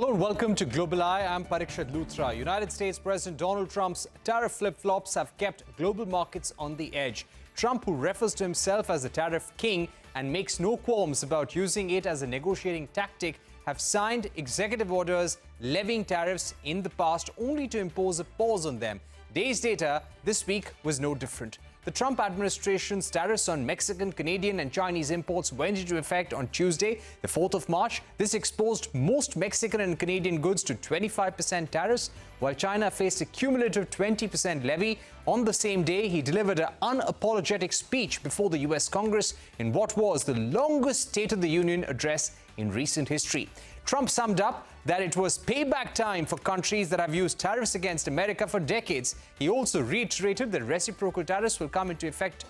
Hello and welcome to Global Eye. I'm Parikshit Luthra. United States President Donald Trump's tariff flip-flops have kept global markets on the edge. Trump, who refers to himself as the tariff king and makes no qualms about using it as a negotiating tactic, have signed executive orders levying tariffs in the past only to impose a pause on them. Days later, this week was no different. The Trump administration's tariffs on Mexican, Canadian and Chinese imports went into effect on Tuesday, the 4th of March. This exposed most Mexican and Canadian goods to 25% tariffs, while China faced a cumulative 20% levy. On the same day, he delivered an unapologetic speech before the US Congress in what was the longest State of the Union address in recent history. Trump summed up that it was payback time for countries that have used tariffs against America for decades. He also reiterated that reciprocal tariffs will come into effect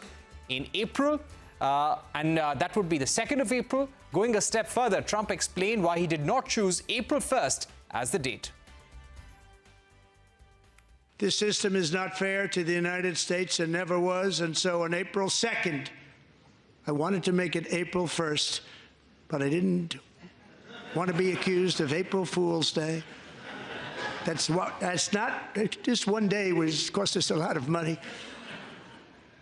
in April, and that would be the 2nd of April. Going a step further, Trump explained why he did not choose April 1st as the date. This system is not fair to the United States and never was, and so on April 2nd, I wanted to make it April 1st, but I didn't want to be accused of April Fool's Day. That's not, just one day was cost us a lot of money.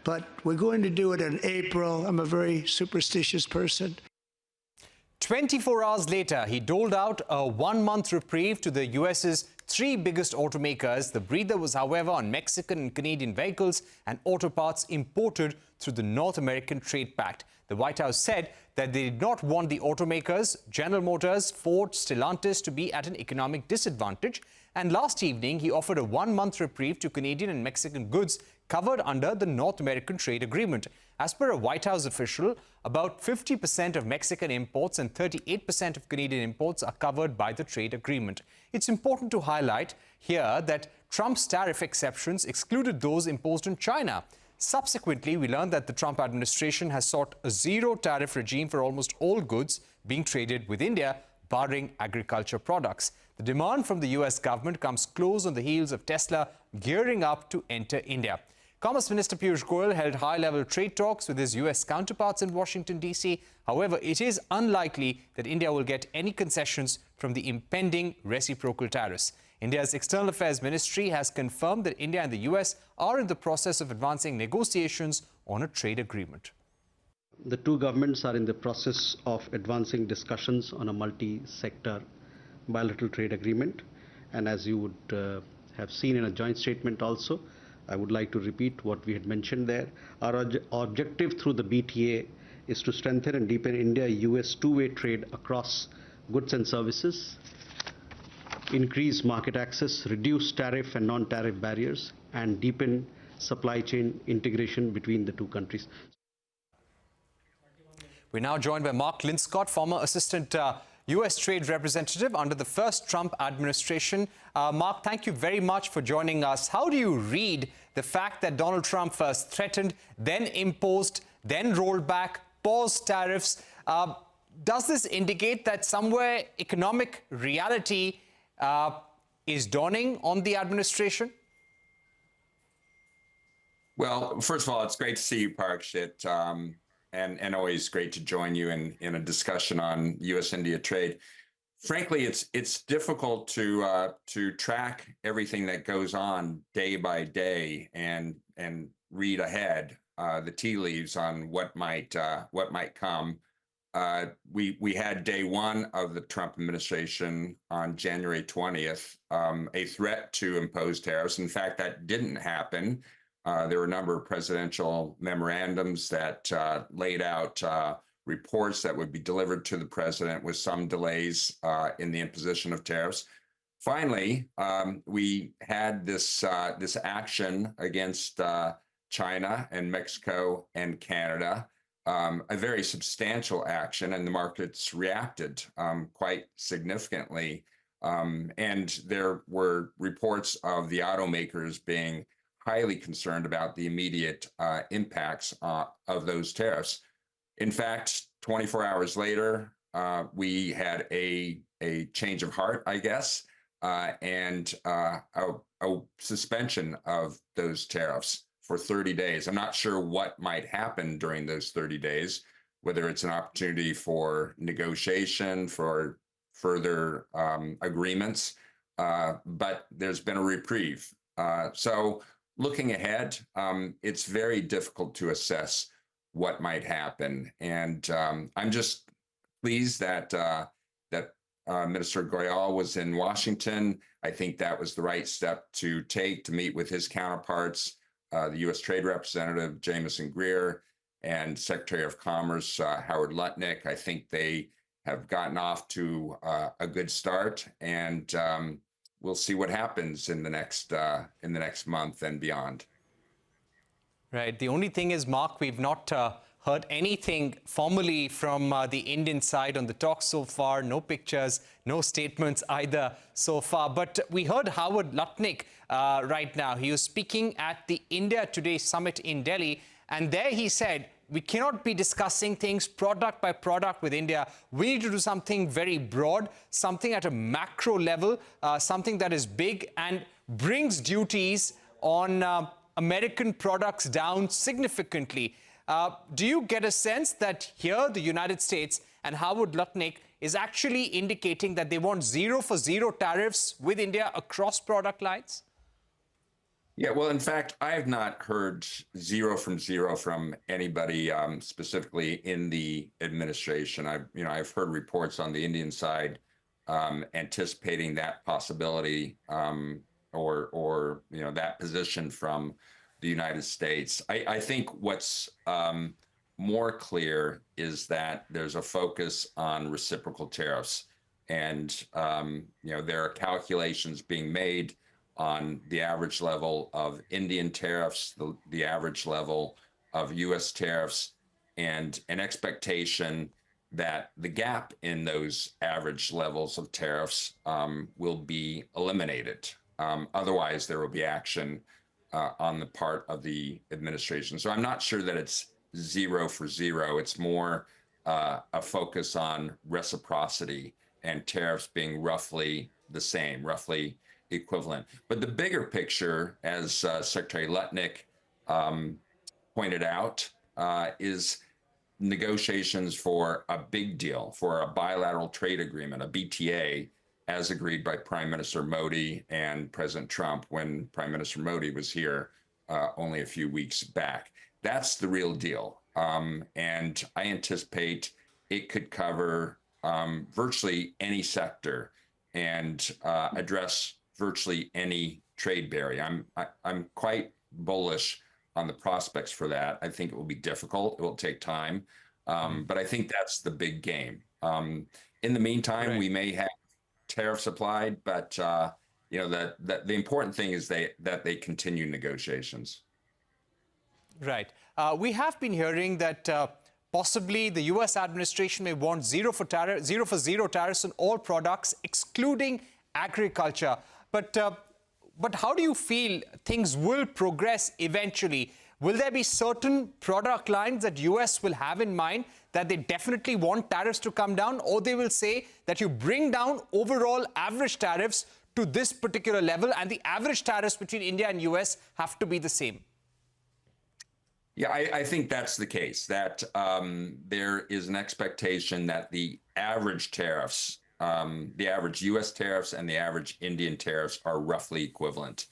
But we're going to do it in April. I'm a very superstitious person. 24 hours later, he doled out a one-month reprieve to the US's three biggest automakers. The breather was, however, on Mexican and Canadian vehicles and auto parts imported through the North American Trade Pact. The White House said that they did not want the automakers, General Motors, Ford, Stellantis, to be at an economic disadvantage. And last evening, he offered a one-month reprieve to Canadian and Mexican goods covered under the North American Trade Agreement. As per a White House official, about 50% of Mexican imports and 38% of Canadian imports are covered by the trade agreement. It's important to highlight here that Trump's tariff exceptions excluded those imposed on China. Subsequently, we learned that the Trump administration has sought a zero-tariff regime for almost all goods being traded with India, barring agriculture products. The demand from the US government comes close on the heels of Tesla gearing up to enter India. Commerce Minister Piyush Goyal held high-level trade talks with his US counterparts in Washington, D.C. However, it is unlikely that India will get any concessions from the impending reciprocal tariffs. India's External Affairs Ministry has confirmed that India and the US are in the process of advancing negotiations on a trade agreement. The two governments are in the process of advancing discussions on a multi-sector bilateral trade agreement. And as you would have seen in a joint statement also, I would like to repeat what we had mentioned there. Our objective through the BTA is to strengthen and deepen India-US two-way trade across goods and services, increase market access, reduce tariff and non-tariff barriers, and deepen supply chain integration between the two countries. We're now joined by Mark Linscott, former assistant U.S. trade representative under the first Trump administration. Mark, thank you very much for joining us. How do you read the fact that Donald Trump first threatened, then imposed, then rolled back, paused tariffs? Does this indicate that somewhere economic reality is dawning on the administration? Well, first of all, it's great to see you, Parikshit, and always great to join you in a discussion on U.S.-India trade. Frankly, it's difficult to track everything that goes on day by day and read ahead the tea leaves on what might come. We had day one of the Trump administration on January 20th, a threat to impose tariffs. In fact, that didn't happen. There were a number of presidential memorandums that laid out reports that would be delivered to the president with some delays in the imposition of tariffs. Finally, we had this action against China and Mexico and Canada, a very substantial action, and the markets reacted quite significantly. And there were reports of the automakers being highly concerned about the immediate impacts of those tariffs. In fact, 24 hours later, we had a change of heart, I guess, and a suspension of those tariffs for 30 days. I'm not sure what might happen during those 30 days, whether it's an opportunity for negotiation, for further agreements, but there's been a reprieve. So looking ahead, it's very difficult to assess what might happen. And I'm just pleased that Minister Goyal was in Washington. I think that was the right step to take to meet with his counterparts, the U.S. Trade Representative Jamieson Greer and Secretary of Commerce Howard Lutnick. I think they have gotten off to a good start, and we'll see what happens in the next month and beyond. Right. The only thing is, Mark, we've not heard anything formally from the Indian side on the talks so far. No pictures, no statements either so far. But we heard Howard Lutnick right now. He was speaking at the India Today summit in Delhi, and there he said, we cannot be discussing things product by product with India. We need to do something very broad, something at a macro level, something that is big and brings duties on American products down significantly. Do you get a sense that here the United States and Howard Lutnick is actually indicating that they want 0 for 0 tariffs with India across product lines? Yeah, well, in fact, I have not heard 0 from anybody specifically in the administration. I've heard reports on the Indian side anticipating that possibility or that position from the United States. I think what's more clear is that there's a focus on reciprocal tariffs, and there are calculations being made on the average level of Indian tariffs, the average level of U.S. tariffs, and an expectation that the gap in those average levels of tariffs will be eliminated. Otherwise, there will be action on the part of the administration. So I'm not sure that it's 0 for 0. It's more a focus on reciprocity and tariffs being roughly the same, roughly equivalent. But the bigger picture, as Secretary Lutnick pointed out, is negotiations for a big deal, for a bilateral trade agreement, a BTA, as agreed by Prime Minister Modi and President Trump when Prime Minister Modi was here only a few weeks back. That's the real deal. And I anticipate it could cover virtually any sector and address virtually any trade barrier. I'm quite bullish on the prospects for that. I think it will be difficult. It will take time. But I think that's the big game. In the meantime, we may have tariffs applied, but the important thing is that they continue negotiations. Right. We have been hearing that possibly the U.S. administration may want 0 for 0 tariffs on all products, excluding agriculture. But how do you feel things will progress eventually? Will there be certain product lines that U.S. will have in mind that they definitely want tariffs to come down, or they will say that you bring down overall average tariffs to this particular level and the average tariffs between India and U.S. have to be the same? Yeah, I think that's the case, that there is an expectation that the average tariffs, the average U.S. tariffs and the average Indian tariffs are roughly equivalent.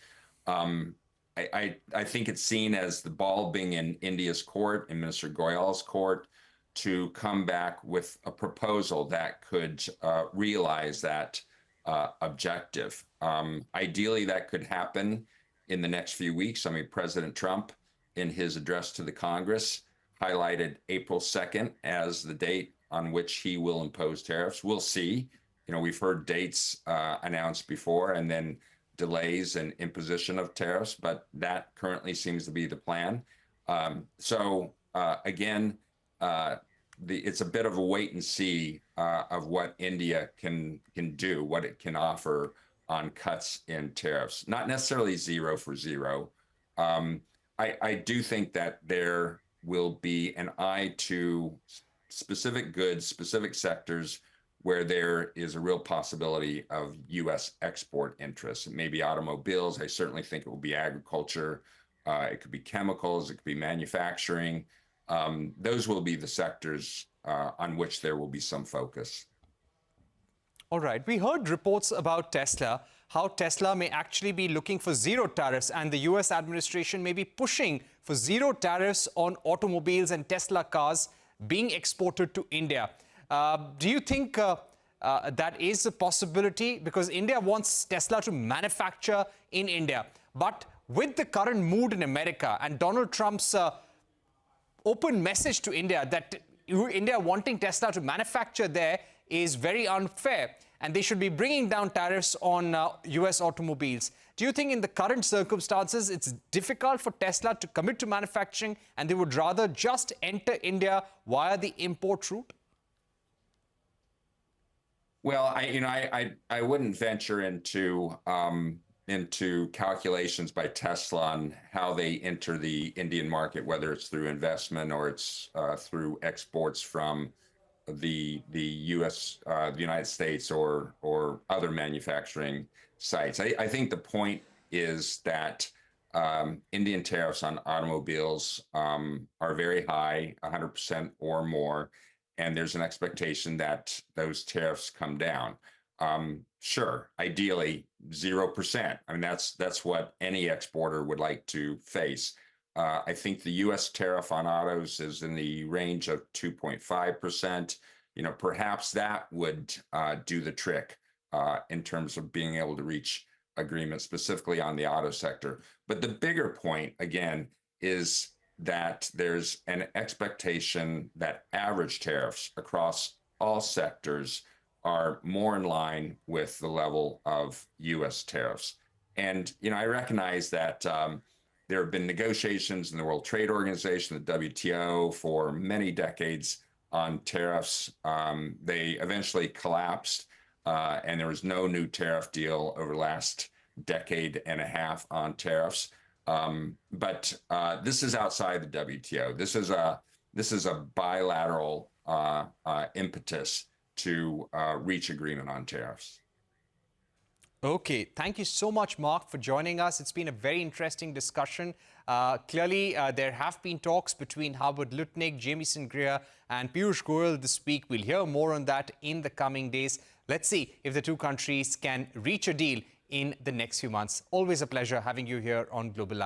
I think it's seen as the ball being in India's court, in Minister Goyal's court, to come back with a proposal that could realize that objective. Ideally, that could happen in the next few weeks. I mean, President Trump, in his address to the Congress, highlighted April 2nd as the date on which he will impose tariffs. We'll see. We've heard dates announced before and then delays and imposition of tariffs, but that currently seems to be the plan. Again, it's a bit of a wait and see of what India can do, what it can offer on cuts in tariffs. Not necessarily 0 for 0. I do think that there will be an eye to specific goods, specific sectors where there is a real possibility of U.S. export interests. It may be automobiles. I certainly think it will be agriculture. It could be chemicals. It could be manufacturing. Those will be the sectors on which there will be some focus. All right. We heard reports about Tesla, how Tesla may actually be looking for zero tariffs, and the US administration may be pushing for zero tariffs on automobiles and Tesla cars being exported to India. Do you think that is a possibility? Because India wants Tesla to manufacture in India. But with the current mood in America and Donald Trump's open message to India that India wanting Tesla to manufacture there is very unfair, and they should be bringing down tariffs on US automobiles. Do you think in the current circumstances it's difficult for Tesla to commit to manufacturing and they would rather just enter India via the import route? Well, I wouldn't venture into calculations by Tesla on how they enter the Indian market, whether it's through investment or it's through exports from the United States or other manufacturing sites. I think the point is that Indian tariffs on automobiles are very high, 100% or more, and there's an expectation that those tariffs come down. Sure, ideally 0%. I mean, that's what any exporter would like to face. I think the U.S. tariff on autos is in the range of 2.5%. Perhaps that would do the trick in terms of being able to reach agreement specifically on the auto sector. But the bigger point, again, is that there's an expectation that average tariffs across all sectors are more in line with the level of U.S. tariffs. And, I recognize that there have been negotiations in the World Trade Organization, the WTO, for many decades on tariffs. They eventually collapsed, and there was no new tariff deal over the last decade and a half on tariffs. But this is outside the WTO. This is a bilateral impetus to reach agreement on tariffs. Okay, thank you so much, Mark, for joining us. It's been a very interesting discussion. Clearly, there have been talks between Howard Lutnick, Jamieson Greer, and Piyush Goyal this week. We'll hear more on that in the coming days. Let's see if the two countries can reach a deal in the next few months. Always a pleasure having you here on Global Live.